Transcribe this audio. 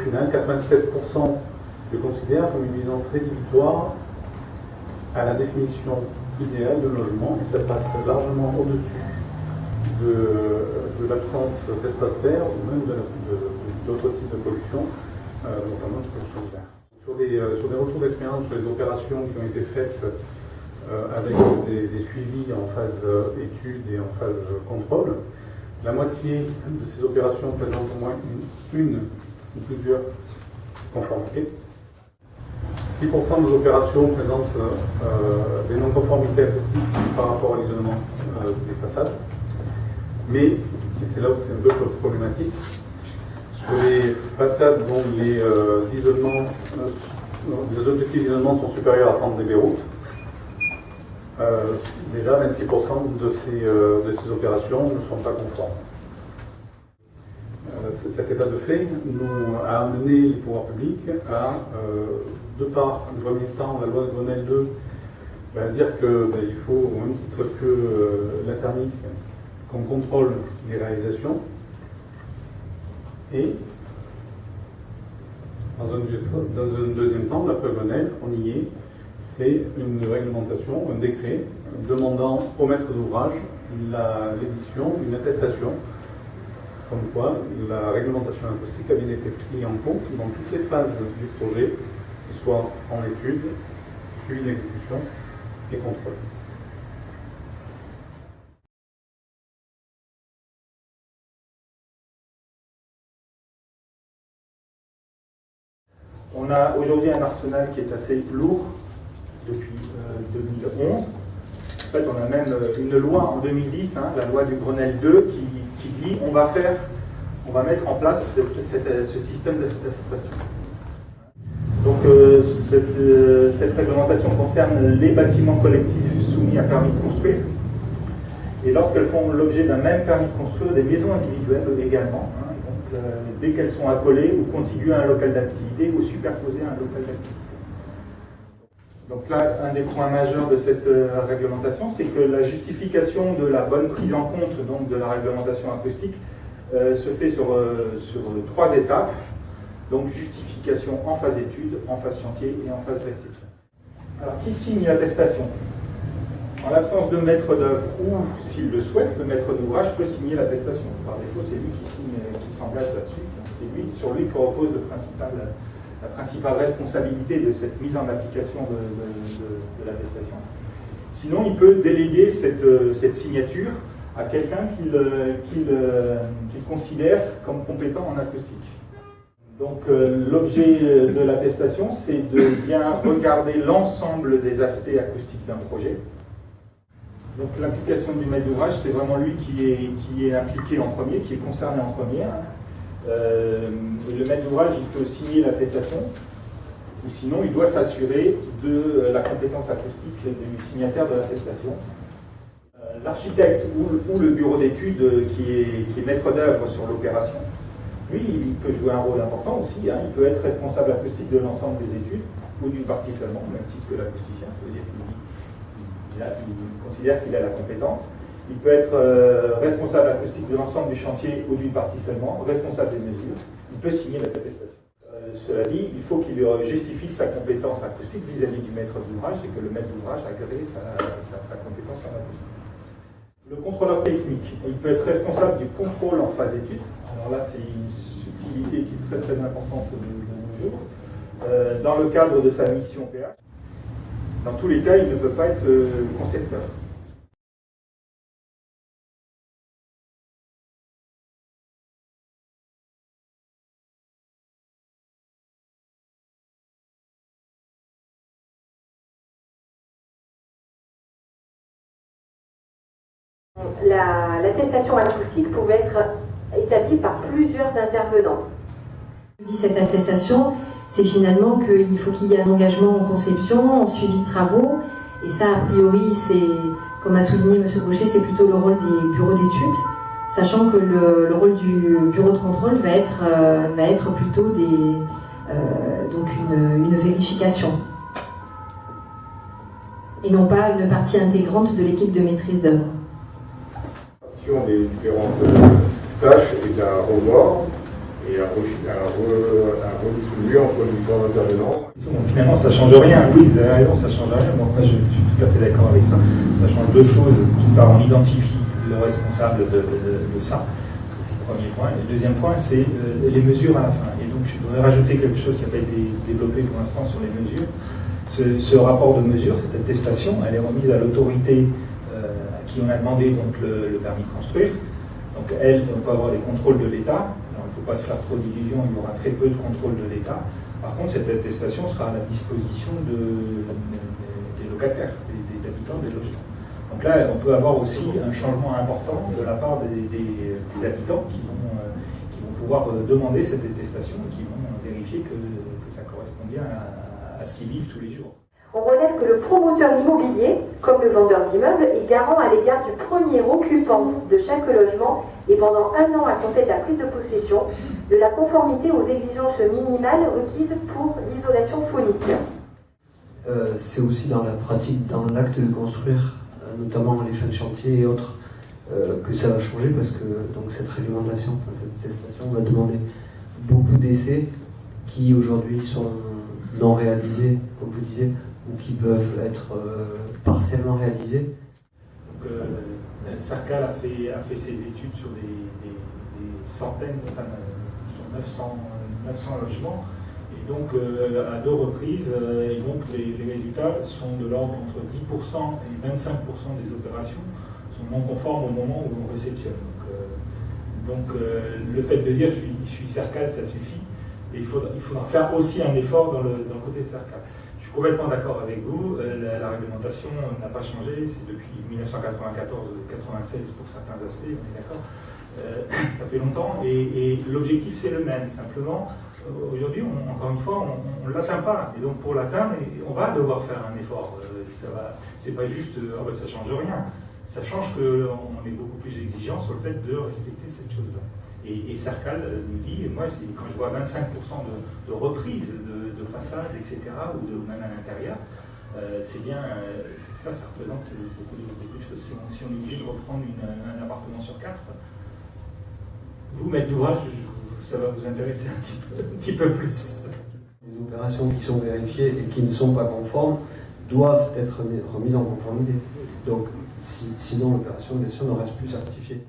final, 97% le considèrent comme une nuisance rédhibitoire à la définition idéale de logement, et ça passe largement au-dessus de l'absence d'espace vert ou même d'autres types de pollution, notamment de pollution de l'air. Sur des retours d'expérience, sur les opérations qui ont été faites avec des suivis en phase étude et en phase contrôle, la moitié de ces opérations présentent au moins une ou plusieurs conformités. 6% des opérations présentent des non-conformités acoustiques par rapport à l'isolement des façades. Mais, et c'est là où c'est un peu problématique, sur les façades dont les objectifs d'isolement sont supérieurs à 30 dB route, déjà 26% de ces opérations ne sont pas conformes. Cet état de fait nous a amené les pouvoirs publics à, de par, en premier temps, la loi de Grenelle 2, à dire qu'il faut, au même titre que la thermique, qu'on contrôle les réalisations. Et, dans un deuxième temps, l'après Grenelle, on y est, c'est une réglementation, un décret, demandant au maître d'ouvrage l'édition d'une attestation comme quoi la réglementation acoustique a bien été prise en compte dans toutes les phases du projet, qu'ils soient en étude, suivi d'exécution et contrôle. On a aujourd'hui un arsenal qui est assez lourd depuis 2011. En fait, on a même une loi en 2010, la loi du Grenelle 2, qui dit on va mettre en place ce système d'attestation. Donc cette réglementation concerne les bâtiments collectifs soumis à permis de construire. Et lorsqu'elles font l'objet d'un même permis de construire, des maisons individuelles également, donc, dès qu'elles sont accolées ou contiguës à un local d'activité ou superposées à un local d'activité. Donc là, un des points majeurs de cette réglementation, c'est que la justification de la bonne prise en compte donc, de la réglementation acoustique se fait sur 3 étapes. Donc justification en phase étude, en phase chantier et en phase réception. Alors qui signe l'attestation? En l'absence de maître d'œuvre ou, s'il le souhaite, le maître d'ouvrage peut signer l'attestation. Par défaut, c'est lui qui s'engage là-dessus. C'est sur lui que repose la principale responsabilité de cette mise en application de l'attestation. Sinon, il peut déléguer cette signature à quelqu'un qu'il considère comme compétent en acoustique. Donc l'objet de l'attestation, c'est de bien regarder l'ensemble des aspects acoustiques d'un projet. Donc l'implication du maître d'ouvrage, c'est vraiment lui qui est impliqué en premier, qui est concerné en premier. Et le maître d'ouvrage, il peut signer l'attestation, ou sinon il doit s'assurer de la compétence acoustique du signataire de l'attestation. L'architecte ou le bureau d'études qui est maître d'œuvre sur l'opération, lui, il peut jouer un rôle important aussi. Il peut être responsable acoustique de l'ensemble des études, ou d'une partie seulement, au même titre que l'acousticien, c'est-à-dire qu'il considère qu'il a la compétence. Il peut être responsable acoustique de l'ensemble du chantier ou d'une partie seulement, responsable des mesures. Il peut signer l'attestation. Cela dit, il faut qu'il justifie sa compétence acoustique vis-à-vis du maître d'ouvrage et que le maître d'ouvrage agrée sa compétence en acoustique. Le contrôleur technique, il peut être responsable du contrôle en phase étude. Alors là, c'est une subtilité qui est très très importante de nos jours. Dans le cadre de sa mission PH, dans tous les cas, il ne peut pas être concepteur. L'attestation acoustique pouvait être établie par plusieurs intervenants. Dit cette attestation, c'est finalement qu'il faut qu'il y ait un engagement en conception, en suivi de travaux, et ça, a priori, c'est, comme a souligné M. Gaucher, c'est plutôt le rôle des bureaux d'études, sachant que le rôle du bureau de contrôle va être plutôt donc une vérification, et non pas une partie intégrante de l'équipe de maîtrise d'œuvre. Des différentes tâches est à revoir et à redistribuer entre les différents intervenants. Bon, finalement, ça ne change rien. Oui, vous avez raison, ça ne change rien. Donc, moi, je suis tout à fait d'accord avec ça. Ça change deux choses. D'une part, on identifie le responsable de ça. C'est le premier point. Et le deuxième point, c'est les mesures à la fin. Et donc, je voudrais rajouter quelque chose qui n'a pas été développé pour l'instant sur les mesures. Ce rapport de mesure, cette attestation, elle est remise à l'autorité à qui on a demandé donc, le permis de construire. Donc, elle, on peut avoir des contrôles de l'État. Alors, il ne faut pas se faire trop d'illusions, il y aura très peu de contrôle de l'État. Par contre, cette attestation sera à la disposition des locataires, des habitants des logements. Donc là, on peut avoir aussi un changement important de la part des habitants qui vont pouvoir demander cette attestation et qui vont vérifier que ça correspond bien à ce qu'ils vivent tous les jours. On relève que le promoteur immobilier, comme le vendeur d'immeuble, est garant à l'égard du premier occupant de chaque logement et pendant 1 an à compter de la prise de possession, de la conformité aux exigences minimales requises pour l'isolation phonique. C'est aussi dans la pratique, dans l'acte de construire, notamment les fins de chantier et autres, que ça va changer parce que donc, cette réglementation, cette attestation va demander beaucoup d'essais qui aujourd'hui sont non réalisés, comme vous disiez, ou qui peuvent être partiellement réalisés. Donc, Sercal a fait ses études sur des centaines, enfin, sur 900 logements, et donc à 2 reprises, et donc les résultats sont de l'ordre entre 10% et 25% des opérations sont non conformes au moment où on réceptionne. Donc le fait de dire je suis Sercal, ça suffit, et il faudra faire aussi un effort dans le côté Sercal. Je suis complètement d'accord avec vous, la réglementation n'a pas changé, c'est depuis 1994-96 pour certains aspects, on est d'accord, ça fait longtemps, et l'objectif c'est le même, simplement, aujourd'hui, encore une fois, on ne l'atteint pas, et donc pour l'atteindre, on va devoir faire un effort, c'est pas juste, ça ne change rien, ça change qu'on est beaucoup plus exigeant sur le fait de respecter cette chose-là. Et Sercal nous dit, moi quand je vois 25% de reprise de façade, etc., ou même à l'intérieur, c'est bien, ça représente beaucoup de choses. Si on est obligé de reprendre un appartement sur 4, vous, maître d'ouvrage, ça va vous intéresser un petit peu plus. Les opérations qui sont vérifiées et qui ne sont pas conformes doivent être remises en conformité. Donc, sinon l'opération, bien sûr, ne reste plus certifiée.